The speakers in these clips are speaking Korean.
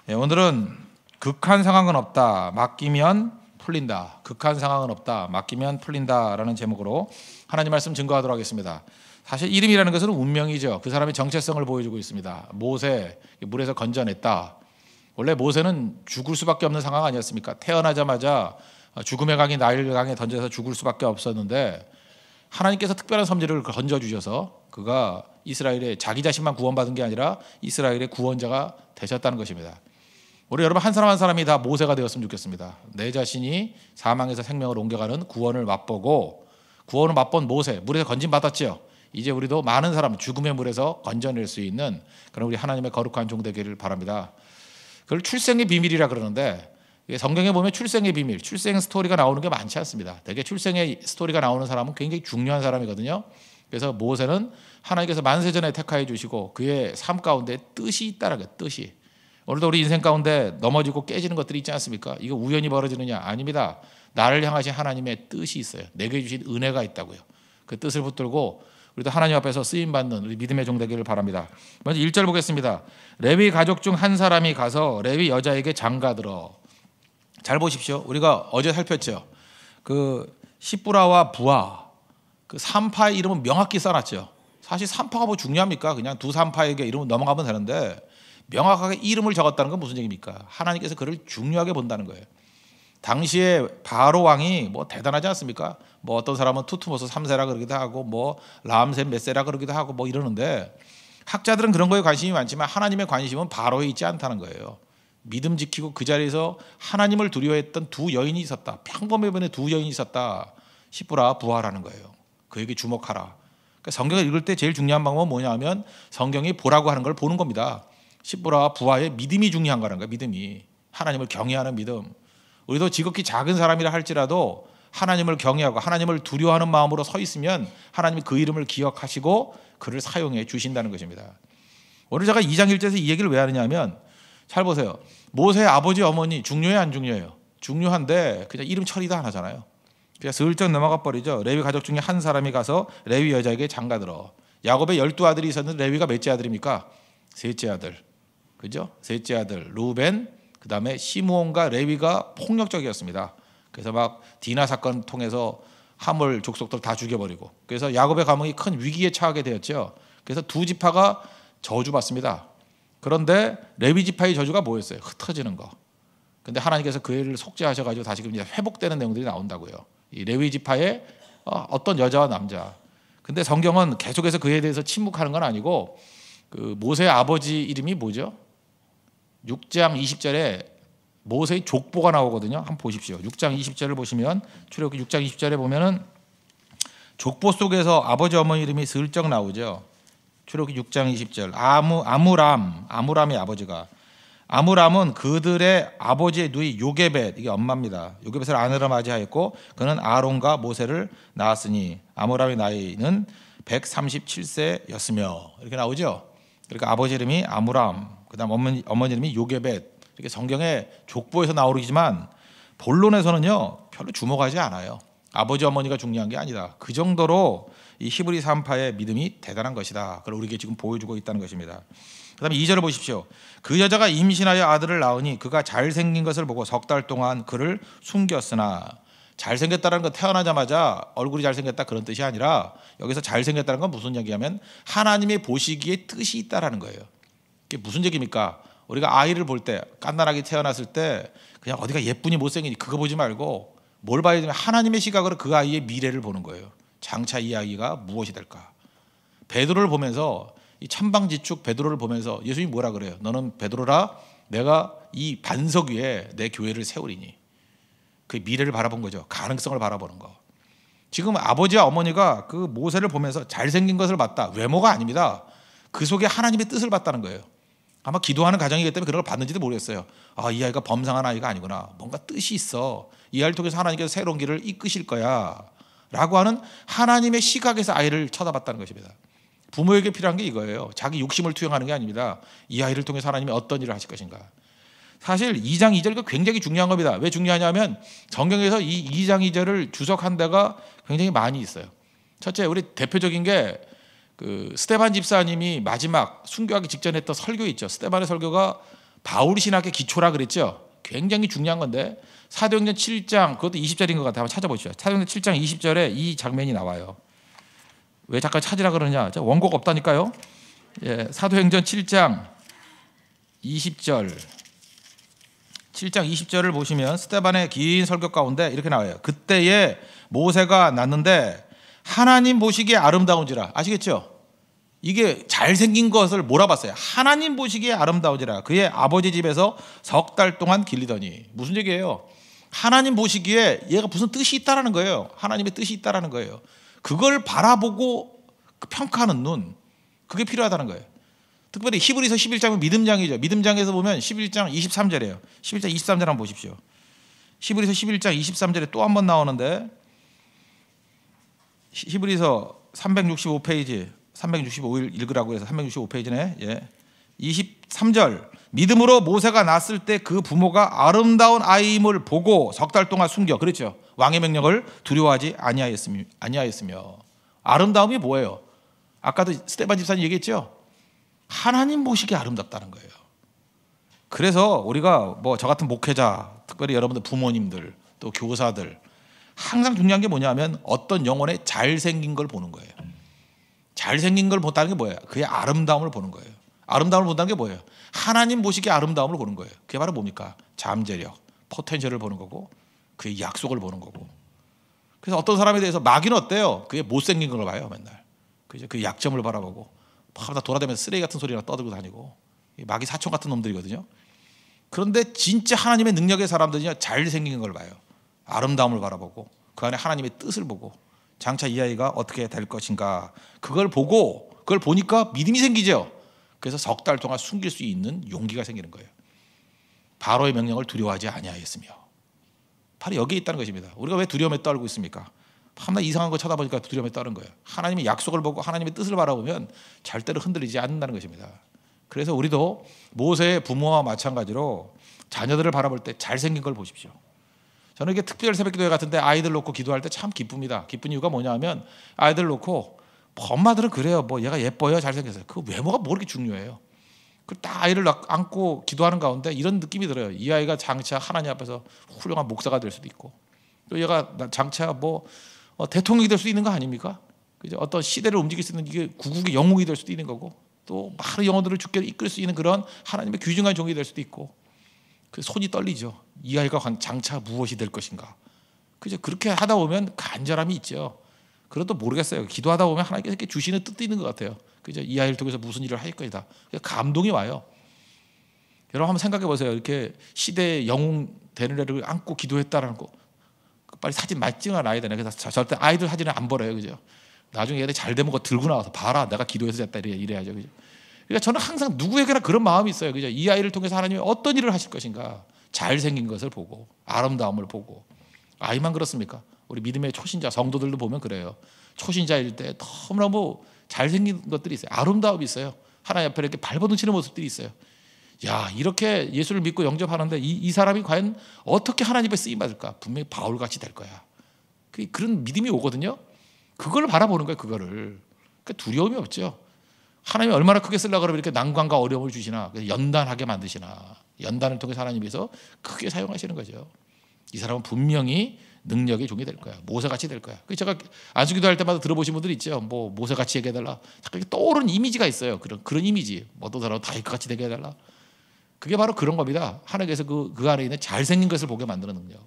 오늘은 극한 상황은 없다. 맡기면 풀린다. 극한 상황은 없다. 맡기면 풀린다라는 제목으로 하나님 말씀 증거하도록 하겠습니다. 사실 이름이라는 것은 운명이죠. 그 사람의 정체성을 보여주고 있습니다. 모세 물에서 건져냈다. 원래 모세는 죽을 수밖에 없는 상황 아니었습니까? 태어나자마자 죽음의 강이 나일 강에 던져서 죽을 수밖에 없었는데 하나님께서 특별한 섭리를 건져주셔서 그가 이스라엘의 자기 자신만 구원받은 게 아니라 이스라엘의 구원자가 되셨다는 것입니다. 우리 여러분 한 사람 한 사람이 다 모세가 되었으면 좋겠습니다. 내 자신이 사망에서 생명을 옮겨가는 구원을 맛보고 구원을 맛본 모세, 물에서 건짐받았죠. 이제 우리도 많은 사람 죽음의 물에서 건져낼 수 있는 그런 우리 하나님의 거룩한 종 되기를 바랍니다. 그걸 출생의 비밀이라 그러는데 성경에 보면 출생의 비밀, 출생 스토리가 나오는 게 많지 않습니다. 대개 출생의 스토리가 나오는 사람은 굉장히 중요한 사람이거든요. 그래서 모세는 하나님께서 만세전에 택하여 주시고 그의 삶 가운데 뜻이 있다는 거예요. 뜻이. 오늘도 우리 인생 가운데 넘어지고 깨지는 것들이 있지 않습니까? 이거 우연히 벌어지느냐? 아닙니다. 나를 향하신 하나님의 뜻이 있어요. 내게 주신 은혜가 있다고요. 그 뜻을 붙들고 우리도 하나님 앞에서 쓰임받는 우리 믿음의 종 되기를 바랍니다. 먼저 1절 보겠습니다. 레위 가족 중 한 사람이 가서 레위 여자에게 장가들어. 잘 보십시오. 우리가 어제 살폈죠. 그 시브라와 부하 그 3파의 이름은 명확히 써놨죠. 사실 3파가 뭐 중요합니까? 그냥 두 3파에게 이름을 넘어가면 되는데 명확하게 이름을 적었다는 건 무슨 얘기입니까? 하나님께서 그를 중요하게 본다는 거예요. 당시에 바로 왕이 뭐 대단하지 않습니까? 뭐 어떤 사람은 투투모스 3세라 그러기도 하고 뭐 람셈 몇 세라 그러기도 하고 뭐 이러는데 학자들은 그런 거에 관심이 많지만 하나님의 관심은 바로에 있지 않다는 거예요. 믿음 지키고 그 자리에서 하나님을 두려워했던 두 여인이 있었다. 평범해 보이는 두 여인이 있었다. 시브라 부하라는 거예요. 그에게 주목하라. 그러니까 성경을 읽을 때 제일 중요한 방법은 뭐냐면 성경이 보라고 하는 걸 보는 겁니다. 시브라와 부하의 믿음이 중요한 거라는 거예요. 믿음이. 하나님을 경외하는 믿음. 우리도 지극히 작은 사람이라 할지라도 하나님을 경외하고 하나님을 두려워하는 마음으로 서 있으면 하나님이 그 이름을 기억하시고 그를 사용해 주신다는 것입니다. 오늘 제가 2장 1절에서 이 얘기를 왜 하느냐면 잘 보세요. 모세의 아버지 어머니 중요해요 안 중요해요? 중요한데 그냥 이름 처리도 안 하잖아요. 그냥 슬쩍 넘어가 버리죠. 레위 가족 중에 한 사람이 가서 레위 여자에게 장가들어. 야곱의 12아들이 있었는데 레위가 몇째 아들입니까? 셋째 아들. 그죠? 셋째 아들 루벤, 그 다음에 시므온과 레위가 폭력적이었습니다. 그래서 막 디나 사건 통해서 하몰 족속들 다 죽여버리고 그래서 야곱의 가문이 큰 위기에 처하게 되었죠. 그래서 두 지파가 저주받습니다. 그런데 레위 지파의 저주가 뭐였어요? 흩어지는 거. 근데 하나님께서 그 일을 속죄하셔가지고 다시금 이제 회복되는 내용들이 나온다고요. 이 레위 지파의 어떤 여자와 남자. 근데 성경은 계속해서 그에 대해서 침묵하는 건 아니고 그 모세의 아버지 이름이 뭐죠? 6장 20절에 모세의 족보가 나오거든요. 한번 보십시오. 6장 20절을 보시면 출애굽기 6장 20절에 보면은 족보 속에서 아버지 어머니 이름이 슬쩍 나오죠. 출애굽기 6장 20절 아무람의 아버지가 아무람은 그들의 아버지의 누이 요게벳 이게 엄마입니다. 요게벳을 아내로 맞이하였고 그는 아론과 모세를 낳았으니 아무람의 나이는 137세였으며 이렇게 나오죠. 그러니까 아버지 이름이 아무람 그다음 어머니 이름이 요게벳 이렇게 성경의 족보에서 나오지만 본론에서는요 별로 주목하지 않아요. 아버지 어머니가 중요한 게 아니다. 그 정도로 이 히브리 3파의 믿음이 대단한 것이다. 그걸 우리에게 지금 보여주고 있다는 것입니다. 그다음에 2절을 보십시오. 그 여자가 임신하여 아들을 낳으니 그가 잘생긴 것을 보고 석 달 동안 그를 숨겼으나 잘생겼다는 건 태어나자마자 얼굴이 잘생겼다 그런 뜻이 아니라 여기서 잘생겼다는 건 무슨 얘기냐면 하나님의 보시기에 뜻이 있다라는 거예요. 이게 무슨 얘기입니까? 우리가 아이를 볼 때 깐난하게 태어났을 때 그냥 어디가 예쁘니 못생기니 그거 보지 말고 뭘 봐야 되냐면 하나님의 시각으로 그 아이의 미래를 보는 거예요. 장차 이 아이가 무엇이 될까? 베드로를 보면서 이 천방지축 베드로를 보면서 예수님이 뭐라 그래요? 너는 베드로라 내가 이 반석 위에 내 교회를 세우리니. 그 미래를 바라본 거죠. 가능성을 바라보는 거. 지금 아버지와 어머니가 그 모세를 보면서 잘생긴 것을 봤다. 외모가 아닙니다. 그 속에 하나님의 뜻을 봤다는 거예요. 아마 기도하는 가정이기 때문에 그런 걸 봤는지도 모르겠어요. 이 아이가 범상한 아이가 아니구나. 뭔가 뜻이 있어. 이 아이를 통해서 하나님께서 새로운 길을 이끄실 거야. 라고 하는 하나님의 시각에서 아이를 쳐다봤다는 것입니다. 부모에게 필요한 게 이거예요. 자기 욕심을 투영하는 게 아닙니다. 이 아이를 통해서 하나님이 어떤 일을 하실 것인가. 사실 2장 2절이 굉장히 중요한 겁니다. 왜 중요하냐면 성경에서 이 2장 2절을 주석한 데가 굉장히 많이 있어요. 첫째, 우리 대표적인 게 그 스데반 집사님이 마지막 순교하기 직전에 했던 설교 있죠. 스데반의 설교가 바울 신학의 기초라 그랬죠. 굉장히 중요한 건데 사도행전 7장 그것도 20절인 것 같아요. 한번 찾아보시죠. 사도행전 7장 20절에 이 장면이 나와요. 왜 잠깐 찾으라 그러냐? 원고가 없다니까요. 예, 사도행전 7장 20절 7장 20절을 보시면 스데반의 긴 설교 가운데 이렇게 나와요. 그때에 모세가 났는데 하나님 보시기에 아름다운지라. 아시겠죠? 이게 잘생긴 것을 몰아봤어요. 하나님 보시기에 아름다운지라. 그의 아버지 집에서 석 달 동안 길리더니. 무슨 얘기예요? 하나님 보시기에 얘가 무슨 뜻이 있다라는 거예요. 하나님의 뜻이 있다라는 거예요. 그걸 바라보고 평가하는 눈, 그게 필요하다는 거예요. 특별히 히브리서 11장은 믿음장이죠. 믿음장에서 보면 11장 23절이에요. 11장 23절 한번 보십시오. 히브리서 11장 23절에 또 한 번 나오는데 히브리서 365페이지 365일 읽으라고 해서 365페이지네. 예. 23절 믿음으로 모세가 낳았을 때 그 부모가 아름다운 아이임을 보고 석 달 동안 숨겨. 그렇죠. 왕의 명령을 두려워하지 아니하였으며. 아름다움이 뭐예요? 아까도 스데반 집사님 얘기했죠. 하나님 보시기에 아름답다는 거예요. 그래서 우리가 뭐 저 같은 목회자, 특별히 여러분들 부모님들 또 교사들 항상 중요한 게 뭐냐면 어떤 영혼의 잘생긴 걸 보는 거예요. 잘생긴 걸 본다는 게 뭐예요? 그의 아름다움을 보는 거예요. 아름다움을 본다는 게 뭐예요? 하나님 보시기에 아름다움을 보는 거예요. 그게 바로 뭡니까? 잠재력, 포텐셜을 보는 거고 그의 약속을 보는 거고. 그래서 어떤 사람에 대해서 마귀는 어때요? 그게 못생긴 걸 봐요. 맨날 그 약점을 바라보고 다 돌아다니면서 쓰레기 같은 소리나 떠들고 다니고. 마귀 사촌 같은 놈들이거든요. 그런데 진짜 하나님의 능력의 사람들은요, 잘생긴 걸 봐요. 아름다움을 바라보고 그 안에 하나님의 뜻을 보고 장차 이 아이가 어떻게 될 것인가, 그걸 보고 그걸 보니까 믿음이 생기죠. 그래서 석 달 동안 숨길 수 있는 용기가 생기는 거예요. 바로의 명령을 두려워하지 아니하였으며. 바로 여기에 있다는 것입니다. 우리가 왜 두려움에 떨고 있습니까? 밤낮 이상한 거 쳐다보니까 두려움에 떠는 거예요. 하나님의 약속을 보고 하나님의 뜻을 바라보면 절대로 흔들리지 않는다는 것입니다. 그래서 우리도 모세의 부모와 마찬가지로 자녀들을 바라볼 때 잘생긴 걸 보십시오. 저는 이게 특별 새벽기도회 같은데 아이들 놓고 기도할 때 참 기쁩니다. 기쁜 이유가 뭐냐면 아이들 놓고 엄마들은 그래요. 뭐 얘가 예뻐요, 잘생겼어요. 그 외모가 뭐 그렇게 중요해요. 그 딱 아이를 안고 기도하는 가운데 이런 느낌이 들어요. 이 아이가 장차 하나님 앞에서 훌륭한 목사가 될 수도 있고, 또 얘가 장차 뭐 대통령이 될 수도 있는 거 아닙니까? 그죠? 어떤 시대를 움직일 수 있는 이게 구국의 영웅이 될 수도 있는 거고, 또 많은 영혼들을 주께 이끌 수 있는 그런 하나님의 귀중한 종이 될 수도 있고. 그 손이 떨리죠. 이 아이가 장차 무엇이 될 것인가. 그죠? 그렇게 하다 보면 간절함이 있죠. 그래도 모르겠어요. 기도하다 보면 하나님께서 이렇게 주시는 뜻도 있는 것 같아요. 그죠? 이 아이를 통해서 무슨 일을 할 것이다. 감동이 와요. 여러분 한번 생각해 보세요. 이렇게 시대의 영웅 되는 애를 안고 기도했다라는 거, 빨리 사진 많이 찍어놔야 되네. 그래서 절대 아이들 사진을 안 버려요. 그죠? 나중에 애들 잘 되면 거 들고 나와서 봐라. 내가 기도해서 됐다. 이래야죠. 그죠? 그러니까 저는 항상 누구에게나 그런 마음이 있어요. 그죠? 이 아이를 통해서 하나님이 어떤 일을 하실 것인가. 잘생긴 것을 보고 아름다움을 보고. 아이만 그렇습니까? 우리 믿음의 초신자 성도들도 보면 그래요. 초신자일 때 너무너무 잘생긴 것들이 있어요. 아름다움이 있어요. 하나님 앞에 이렇게 발버둥치는 모습들이 있어요. 야, 이렇게 예수를 믿고 영접하는데 이 사람이 과연 어떻게 하나님 앞에 쓰임받을까? 분명히 바울같이 될 거야. 그런 믿음이 오거든요. 그걸 바라보는 거예요. 그거를. 그러니까 두려움이 없죠. 하나님이 얼마나 크게 쓰려고 그러면 이렇게 난관과 어려움을 주시나, 연단하게 만드시나, 연단을 통해서 하나님께서 크게 사용하시는 거죠. 이 사람은 분명히 능력의 종이 될 거야. 모세같이 될 거야. 제가 안수기도 할 때마다 들어보신 분들 있죠. 뭐 모세같이 얘기해달라. 떠오르는 이미지가 있어요. 그런 이미지. 어떤 사람은 다윗같이 되게 해달라. 그게 바로 그런 겁니다. 하나님께서 그 안에 있는 잘생긴 것을 보게 만드는 능력.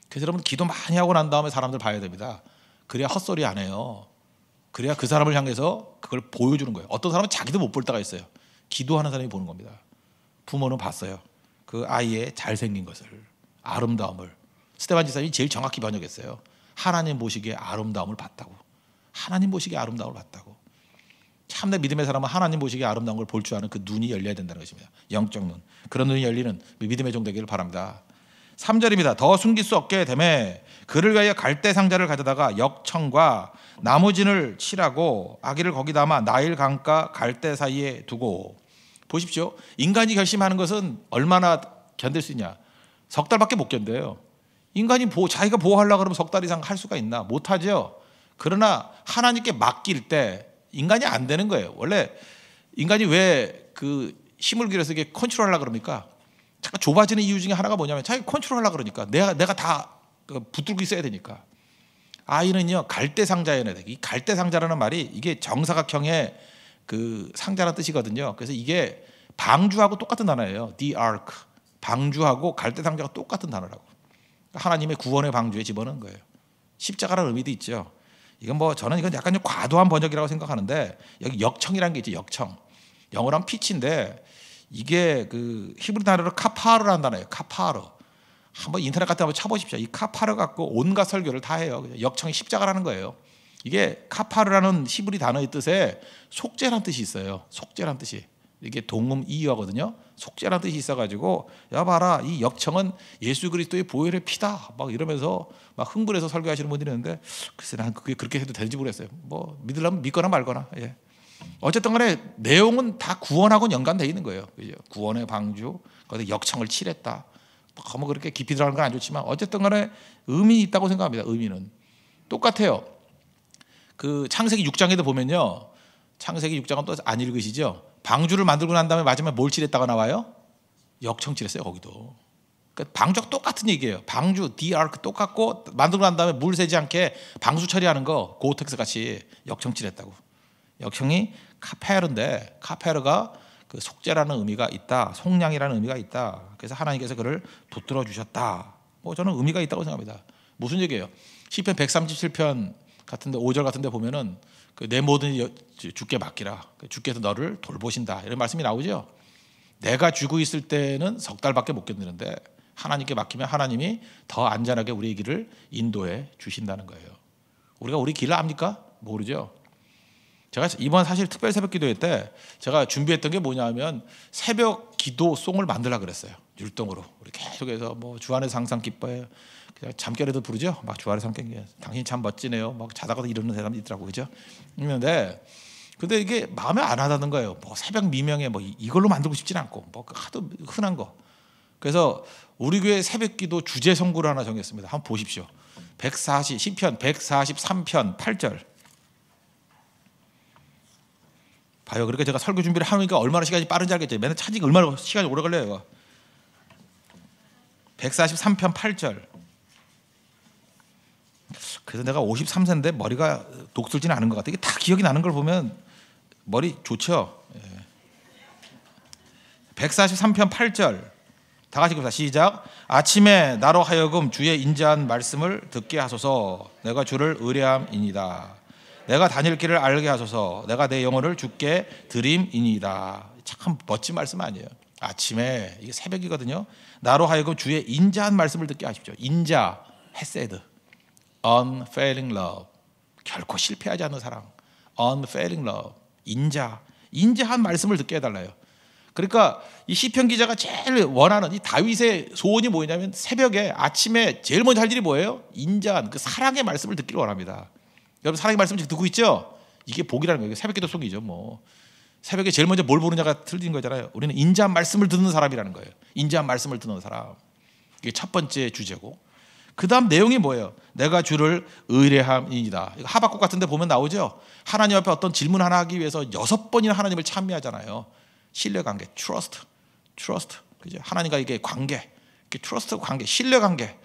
그래서 여러분 기도 많이 하고 난 다음에 사람들 봐야 됩니다. 그래야 헛소리 안 해요. 그래야 그 사람을 향해서 그걸 보여주는 거예요. 어떤 사람은 자기도 못 볼 때가 있어요. 기도하는 사람이 보는 겁니다. 부모는 봤어요. 그 아이의 잘생긴 것을, 아름다움을. 스데반 집사님이 제일 정확히 번역했어요. 하나님 보시기에 아름다움을 봤다고. 하나님 보시기에 아름다움을 봤다고. 참내 믿음의 사람은 하나님 보시기에 아름다운 걸 볼 줄 아는 그 눈이 열려야 된다는 것입니다. 영적 눈. 그런 눈이 열리는 믿음의 종 되기를 바랍니다. 3절입니다. 더 숨길 수 없게 되매 그를 위하여 갈대 상자를 가져다가 역청과 나무진을 칠하고 아기를 거기 담아 나일 강가 갈대 사이에 두고. 보십시오. 인간이 결심하는 것은 얼마나 견딜 수 있냐. 석 달밖에 못 견뎌요. 인간이 자기가 보호하려고 그러면 석 달 이상 할 수가 있나? 못하죠. 그러나 하나님께 맡길 때 인간이 안 되는 거예요. 원래 인간이 왜 그 힘을 길여서 이게 컨트롤하려고 그러니까 잠깐 좁아지는 이유 중에 하나가 뭐냐면 자기 컨트롤하려고 그러니까 내가 다 붙들고 있어야 되니까. 아이는요 갈대상자여야 돼. 이 갈대상자라는 말이 이게 정사각형의 그 상자라는 뜻이거든요. 그래서 이게 방주하고 똑같은 단어예요. The Ark. 방주하고 갈대상자가 똑같은 단어라고. 하나님의 구원의 방주에 집어넣은 거예요. 십자가라는 의미도 있죠. 이건 뭐 저는 이건 약간 좀 과도한 번역이라고 생각하는데 여기 역청이라는 게 있죠. 역청. 영어로 하면 피치인데 이게 그 히브리 단어로 카파르라는 단어예요. 카파르. 한번 인터넷 같은 데 한번 쳐보십시오. 이 카파르 갖고 온갖 설교를 다 해요. 역청이 십자가라는 거예요. 이게 카파르라는 히브리 단어의 뜻에 속죄라는 뜻이 있어요. 속죄라는 뜻이. 이게 동음 이어거든요. 속죄라는 뜻이 있어가지고 야 봐라 이 역청은 예수 그리스도의 보혈의 피다 막 이러면서 막 흥분해서 설교하시는 분들이 있는데 글쎄 난 그게 그렇게 해도 되는지 모르겠어요. 뭐 믿으려면 믿거나 말거나. 예. 어쨌든 간에 내용은 다 구원하고 연관되어 있는 거예요. 그죠? 구원의 방주 거기서 역청을 칠했다. 너무 그렇게 깊이 들어가는 건 안 좋지만 어쨌든 간에 의미 있다고 생각합니다. 의미는 똑같아요. 그 창세기 6장에도 보면요. 창세기 6장은 또 안 읽으시죠? 방주를 만들고 난 다음에 마지막에 뭘 칠했다가 나와요? 역청 칠했어요. 거기도. 그러니까 방주가 똑같은 얘기예요. 방주, The Ark 똑같고 만들고 난 다음에 물 새지 않게 방수 처리하는 거 고텍스 같이 역청 칠했다고. 역청이 카페르인데 카페르가 그 속죄라는 의미가 있다. 속량이라는 의미가 있다. 그래서 하나님께서 그를 붙들어 주셨다. 뭐 저는 의미가 있다고 생각합니다. 무슨 얘기예요? 시편 137편 같은데 5절 같은데 보면은 그 내 모든 주께 맡기라. 주께서 너를 돌보신다. 이런 말씀이 나오죠. 내가 쥐고 있을 때는 석 달밖에 못 견디는데 하나님께 맡기면 하나님이 더 안전하게 우리의 길을 인도해 주신다는 거예요. 우리가 우리 길을 압니까? 모르죠. 제가 이번 사실 특별 새벽 기도회 때 제가 준비했던 게 뭐냐면 새벽 기도송을 만들려고 그랬어요. 율동으로. 우리 계속해서 뭐 주 안에서 항상 기뻐해요. 잠결에도 부르죠. 막 주 안에서 함께 당신이 참 멋지네요. 막 자다가도 이러는 사람이 있더라고요. 그죠? 있는데 근데 이게 마음에 안 와닿는 거예요. 뭐 새벽 미명에 뭐 이걸로 만들고 싶지는 않고 뭐 하도 흔한 거. 그래서 우리 교회 새벽 기도 주제 선구를 하나 정했습니다. 한번 보십시오. 시편 143편 8절. 봐요. 그러니까 제가 설교 준비를 하니까 얼마나 시간이 빠른지 알겠죠. 맨날 찾기가 얼마나 시간이 오래 걸려요. 143편 8절. 그래서 내가 53세인데 머리가 녹슬지는 않은 것 같아. 이게 다 기억이 나는 걸 보면 머리 좋죠. 143편 8절. 다 같이 읽읍시다. 시작. 아침에 나로 하여금 주의 인자한 말씀을 듣게 하소서. 내가 주를 의뢰함이니이다. 내가 다닐 길을 알게 하소서. 내가 내 영혼을 주께 드림이니이다. 참 멋진 말씀 아니에요. 아침에 이게 새벽이거든요. 나로 하여금 주의 인자한 말씀을 듣게 하십시오. 인자, 헤세드, unfailing love, 결코 실패하지 않는 사랑, unfailing love, 인자한 말씀을 듣게 해달라요. 그러니까 이 시편 기자가 제일 원하는 이 다윗의 소원이 뭐냐면 새벽에 아침에 제일 먼저 할 일이 뭐예요? 인자한 그 사랑의 말씀을 듣기를 원합니다. 여러분 사랑의 말씀 지금 듣고 있죠? 이게 복이라는 거예요. 새벽기도 속이죠. 뭐 새벽에 제일 먼저 뭘 보느냐가 틀린 거잖아요. 우리는 인자한 말씀을 듣는 사람이라는 거예요. 인자한 말씀을 듣는 사람. 이게 첫 번째 주제고. 그 다음 내용이 뭐예요? 내가 주를 의뢰함이니이다. 하박국 같은 데 보면 나오죠. 하나님 앞에 어떤 질문 하나 하기 위해서 6번이나 하나님을 찬미하잖아요. 신뢰관계, trust. 그죠? 하나님과 이게 관계, trust 관계, 신뢰관계.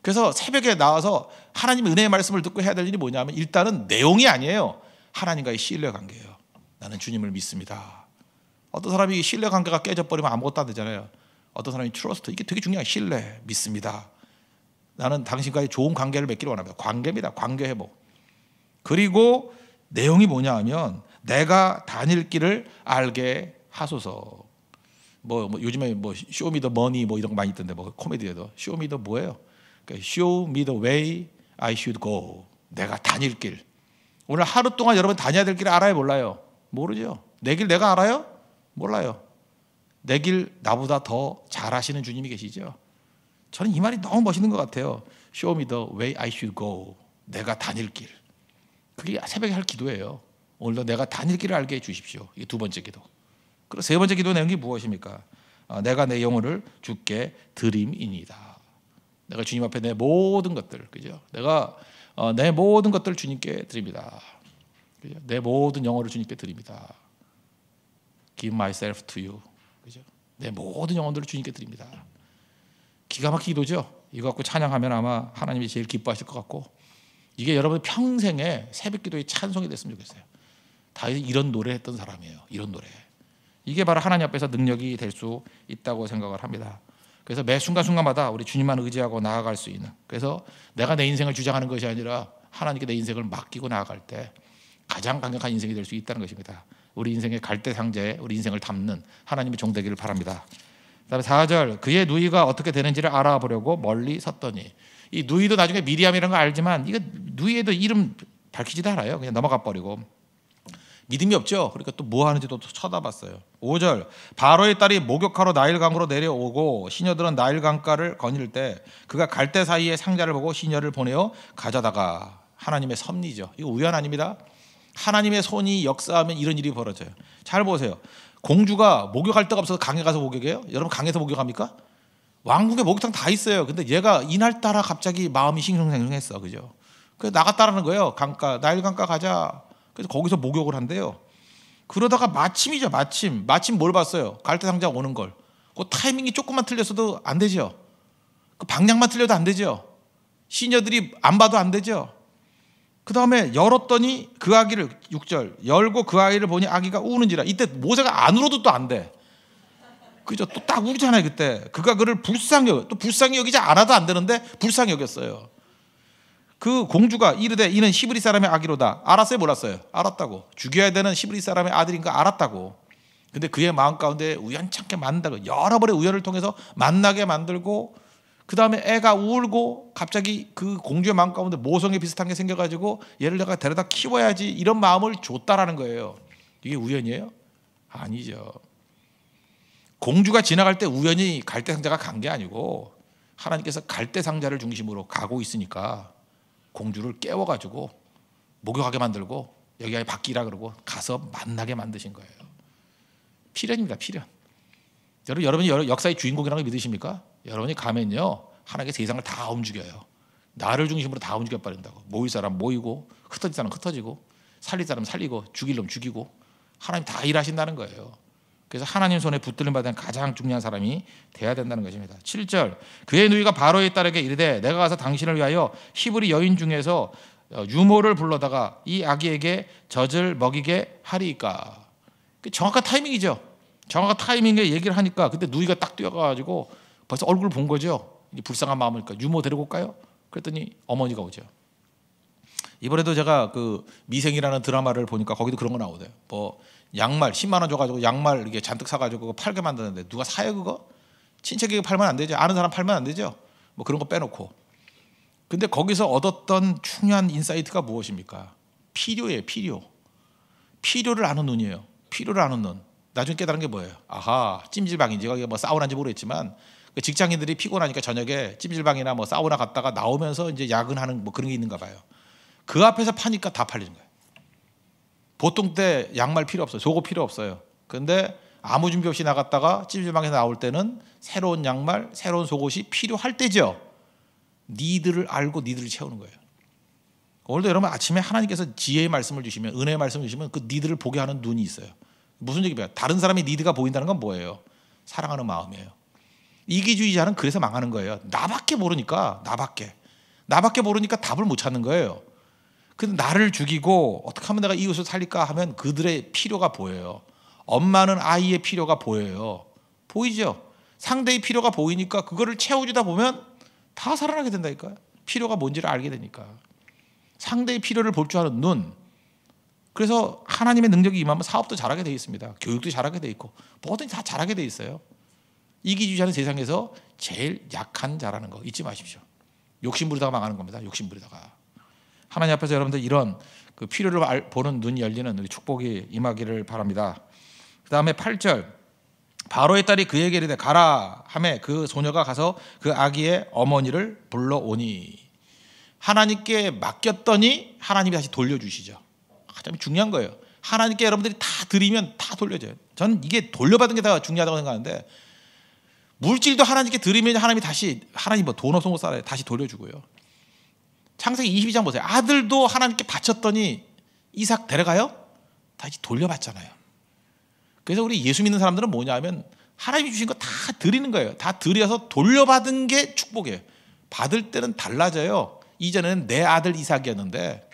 그래서 새벽에 나와서 하나님의 은혜의 말씀을 듣고 해야 될 일이 뭐냐면 일단은 내용이 아니에요. 하나님과의 신뢰관계예요. 나는 주님을 믿습니다. 어떤 사람이 신뢰관계가 깨져버리면 아무것도 안 되잖아요. 어떤 사람이 trust, 이게 되게 중요해요. 신뢰, 믿습니다. 나는 당신과의 좋은 관계를 맺기를 원합니다. 관계입니다. 관계 회복. 그리고 내용이 뭐냐 하면 내가 다닐 길을 알게 하소서. 뭐 요즘에 뭐 show me the money 뭐 이런 거 많이 있던데 뭐 코미디에도 show me the 뭐예요? 그러니까 show me the way I should go. 내가 다닐 길. 오늘 하루 동안 여러분 다녀야 될 길을 알아요, 몰라요? 모르죠. 내 길 내가 알아요? 몰라요. 내 길 나보다 더 잘 아시는 주님이 계시죠. 저는 이 말이 너무 멋있는 것 같아요. Show me the way I should go. 내가 다닐 길. 그게 새벽에 할 기도예요. 오늘도 내가 다닐 길을 알게 해주십시오. 이게 두 번째 기도. 그리고 세 번째 기도 내용이 무엇입니까? 내가 내 영혼을 주께 드림이니이다. 내가 주님 앞에 내 모든 것들, 그죠? 내가 내 모든 것들 주님께 드립니다. 그죠? 내 모든 영혼을 주님께 드립니다. Give myself to you. 그죠? 내 모든 영혼들을 주님께 드립니다. 기가 막힌 기도죠. 이거 갖고 찬양하면 아마 하나님이 제일 기뻐하실 것 같고, 이게 여러분 평생에 새벽기도의 찬송이 됐으면 좋겠어요. 다윗이 이런 노래 했던 사람이에요. 이런 노래. 이게 바로 하나님 앞에서 능력이 될 수 있다고 생각을 합니다. 그래서 매 순간순간마다 우리 주님만 의지하고 나아갈 수 있는, 그래서 내가 내 인생을 주장하는 것이 아니라 하나님께 내 인생을 맡기고 나아갈 때 가장 강력한 인생이 될 수 있다는 것입니다. 우리 인생의 갈대상자에 우리 인생을 담는 하나님의 종 되기를 바랍니다. 그다음에 4절, 그의 누이가 어떻게 되는지를 알아보려고 멀리 섰더니. 이 누이도 나중에 미리암이라는 거 알지만 이거 누이에도 이름 밝히지도 않아요. 그냥 넘어가 버리고 믿음이 없죠. 그러니까 또 뭐 하는지도 쳐다봤어요. 5절, 바로의 딸이 목욕하러 나일강으로 내려오고 시녀들은 나일 강가를 거닐 때 그가 갈대 사이에 상자를 보고 시녀를 보내어 가져다가. 하나님의 섭리죠. 이거 우연 아닙니다. 하나님의 손이 역사하면 이런 일이 벌어져요. 잘 보세요. 공주가 목욕할 데가 없어서 강에 가서 목욕해요? 여러분 강에서 목욕합니까? 왕궁에 목욕탕 다 있어요. 근데 얘가 이날따라 갑자기 마음이 싱숭생숭했어. 그죠? 그래서 나갔다라는 거예요. 강가, 나일 강가 가자. 그래서 거기서 목욕을 한대요. 그러다가 마침이죠. 마침 뭘 봤어요? 갈대상자 오는 걸. 그 타이밍이 조금만 틀렸어도 안 되죠. 그 방향만 틀려도 안 되죠. 시녀들이 안 봐도 안 되죠. 그 다음에 열었더니 그 아기를, 6절, 열고 그 아이를 보니 아기가 우는지라. 이때 모세가 안 울어도 또 안 돼. 그죠? 또 딱 울잖아요. 그때 그가 그를 불쌍히 여겨. 또 불쌍히 여기지 않아도 안 되는데 불쌍히 여겼어요. 그 공주가 이르되 이는 히브리 사람의 아기로다. 알았어요? 몰랐어요? 알았다고. 죽여야 되는 히브리 사람의 아들인 거 알았다고. 근데 그의 마음 가운데 우연찮게 만나고 여러 번의 우연을 통해서 만나게 만들고, 그 다음에 애가 울고 갑자기 그 공주의 마음 가운데 모성애 비슷한 게 생겨가지고 얘를 내가 데려다 키워야지 이런 마음을 줬다라는 거예요. 이게 우연이에요? 아니죠. 공주가 지나갈 때 우연히 갈대상자가 간 게 아니고 하나님께서 갈대상자를 중심으로 가고 있으니까 공주를 깨워가지고 목욕하게 만들고 여기 바뀌라 그러고 가서 만나게 만드신 거예요. 필연입니다. 필연. 여러분이 역사의 주인공이라는 걸 믿으십니까? 여러분이 가면요 하나님께 세상을 다 움직여요. 나를 중심으로 다 움직여 버린다고. 모일 사람 모이고 흩어질 사람 흩어지고 살릴 사람 살리고 죽일 놈 죽이고 하나님 다 일하신다는 거예요. 그래서 하나님 손에 붙들림 받은 가장 중요한 사람이 돼야 된다는 것입니다. 7절, 그의 누이가 바로의 딸에게 이르되 내가 가서 당신을 위하여 히브리 여인 중에서 유모를 불러다가 이 아기에게 젖을 먹이게 하리이까. 정확한 타이밍이죠. 정확한 타이밍에 얘기를 하니까 그때 누이가 딱 뛰어가지고 벌써 얼굴을 본 거죠. 불쌍한 마음이니까 유모 데리고 올까요? 그랬더니 어머니가 오죠. 이번에도 제가 그 미생이라는 드라마를 보니까 거기도 그런 거 나오대요. 뭐 양말 10만 원 줘가지고 양말 이렇게 잔뜩 사가지고 그거 팔게 만드는데 누가 사요 그거? 친척에게 팔면 안 되죠. 아는 사람 팔면 안 되죠. 뭐 그런 거 빼놓고. 근데 거기서 얻었던 중요한 인사이트가 무엇입니까? 필요예요. 필요를 아는 눈이에요. 필요를 아는 눈. 나중에 깨달은 게 뭐예요? 아하, 찜질방인지 거기 뭐 사우나인지 모르겠지만 직장인들이 피곤하니까 저녁에 찜질방이나 뭐 사우나 갔다가 나오면서 이제 야근하는 뭐 그런 게 있는가 봐요. 그 앞에서 파니까 다 팔리는 거예요. 보통 때 양말 필요 없어요. 속옷 필요 없어요. 근데 아무 준비 없이 나갔다가 찜질방에서 나올 때는 새로운 양말, 새로운 속옷이 필요할 때죠. 니들을 알고 니들을 채우는 거예요. 오늘도 여러분 아침에 하나님께서 지혜의 말씀을 주시면, 은혜의 말씀을 주시면 그 니들을 보게 하는 눈이 있어요. 무슨 얘기예요? 다른 사람의 니드가 보인다는 건 뭐예요? 사랑하는 마음이에요. 이기주의자는 그래서 망하는 거예요. 나밖에 모르니까 답을 못 찾는 거예요. 근데 나를 죽이고 어떻게 하면 내가 이웃을 살릴까 하면 그들의 필요가 보여요. 엄마는 아이의 필요가 보여요. 보이죠? 상대의 필요가 보이니까 그거를 채워주다 보면 다 살아나게 된다니까요. 필요가 뭔지를 알게 되니까. 상대의 필요를 볼 줄 아는 눈. 그래서 하나님의 능력이 임하면 사업도 잘하게 돼 있습니다. 교육도 잘하게 돼 있고 뭐든 다 잘하게 돼 있어요. 이기주의자는 세상에서 제일 약한 자라는 거 잊지 마십시오. 욕심 부리다가 망하는 겁니다. 욕심 부리다가. 하나님 앞에서 여러분들 이런 그 필요를 보는 눈이 열리는 우리 축복이 임하기를 바랍니다. 그 다음에 8절, 바로의 딸이 그에게 이르되 가라 하매 그 소녀가 가서 그 아기의 어머니를 불러오니. 하나님께 맡겼더니 하나님이 다시 돌려주시죠. 참 중요한 거예요. 하나님께 여러분들이 다 드리면 다 돌려줘요. 저는 이게 돌려받은 게 더 중요하다고 생각하는데, 물질도 하나님께 드리면 하나님 뭐 돈 없어 못 살아요. 다시 돌려주고요. 창세기 22장 보세요. 아들도 하나님께 바쳤더니 이삭 데려가요? 다시 돌려받잖아요. 그래서 우리 예수 믿는 사람들은 뭐냐면 하나님이 주신 거 다 드리는 거예요. 다 드려서 돌려받은 게 축복이에요. 받을 때는 달라져요. 이전에는 내 아들 이삭이었는데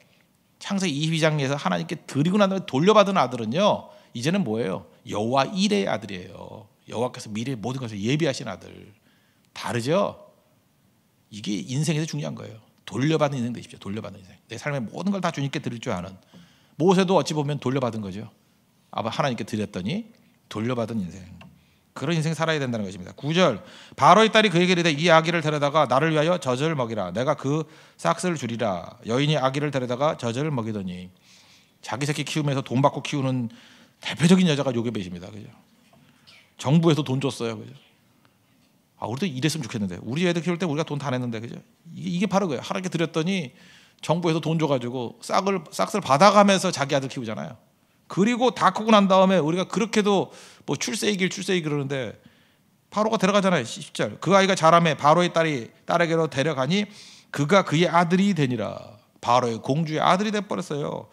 창세기 22장에서 하나님께 드리고 난 다음에 돌려받은 아들은요, 이제는 뭐예요? 여호와 일의 아들이에요. 여호와께서 미래의 모든 것을 예비하신 아들. 다르죠? 이게 인생에서 중요한 거예요. 돌려받는 인생 되십시오. 돌려받는 인생. 내 삶의 모든 걸 다 주님께 드릴 줄 아는. 모세도 어찌 보면 돌려받은 거죠. 하나님께 드렸더니 돌려받은 인생. 그런 인생 살아야 된다는 것입니다. 9절, 바로의 딸이 그에게 이르되 이 아기를 데려다가 나를 위하여 젖을 먹이라. 내가 그 싹스를 주리라. 여인이 아기를 데려다가 젖을 먹이더니. 자기 새끼 키우면서 돈 받고 키우는 대표적인 여자가 요게벳입니다. 그죠? 정부에서 돈 줬어요. 그죠? 우리도 이랬으면 좋겠는데, 우리 애들 키울 때 우리가 돈 다 냈는데, 그죠? 이게 바로 그예요. 하나님께 드렸더니 정부에서 돈 줘가지고 싹스를 받아가면서 자기 아들 키우잖아요. 그리고 다 크고 난 다음에 우리가 그렇게도 뭐 출세이길 그러는데 바로가 데려가잖아요. 10절, 그 아이가 자라매 바로의 딸이 딸에게로 데려가니 그가 그의 아들이 되니라. 바로의 공주의 아들이 돼버렸어요.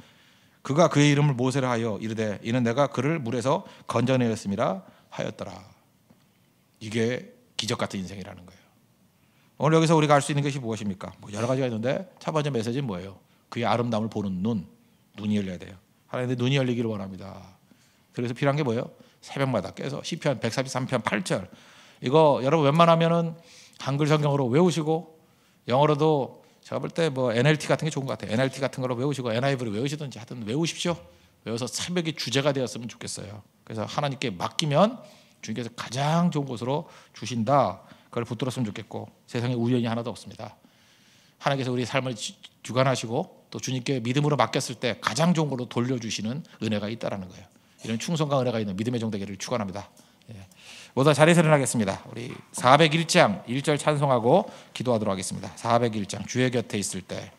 그가 그의 이름을 모세라 하여 이르되 이는 내가 그를 물에서 건져내었음이라 하였더라. 이게 기적 같은 인생이라는 거예요. 오늘 여기서 우리가 알 수 있는 것이 무엇입니까? 여러 가지가 있는데 첫 번째 메시지는 뭐예요? 그의 아름다움을 보는 눈이 열려야 돼요. 하나님의 눈이 열리기를 원합니다. 그래서 필요한 게 뭐예요? 새벽마다 깨서 시편 143편 8절, 이거 여러분 웬만하면은 한글 성경으로 외우시고, 영어로도 제가 볼 때 NLT 같은 게 좋은 것 같아요. NLT 같은 거로 외우시고 NIV로 외우시든지 하여튼 외우십시오. 외워서 새벽이 주제가 되었으면 좋겠어요. 그래서 하나님께 맡기면 주님께서 가장 좋은 곳으로 주신다. 그걸 붙들었으면 좋겠고, 세상에 우연이 하나도 없습니다. 하나님께서 우리 삶을 주관하시고 또 주님께 믿음으로 맡겼을 때 가장 좋은 걸로 돌려주시는 은혜가 있다라는 거예요. 이런 충성과 은혜가 있는 믿음의 종 되기를 축원합니다. 모두 자리에서 일어나겠습니다. 우리 401장 1절 찬송하고 기도하도록 하겠습니다. 401장 주의 곁에 있을 때.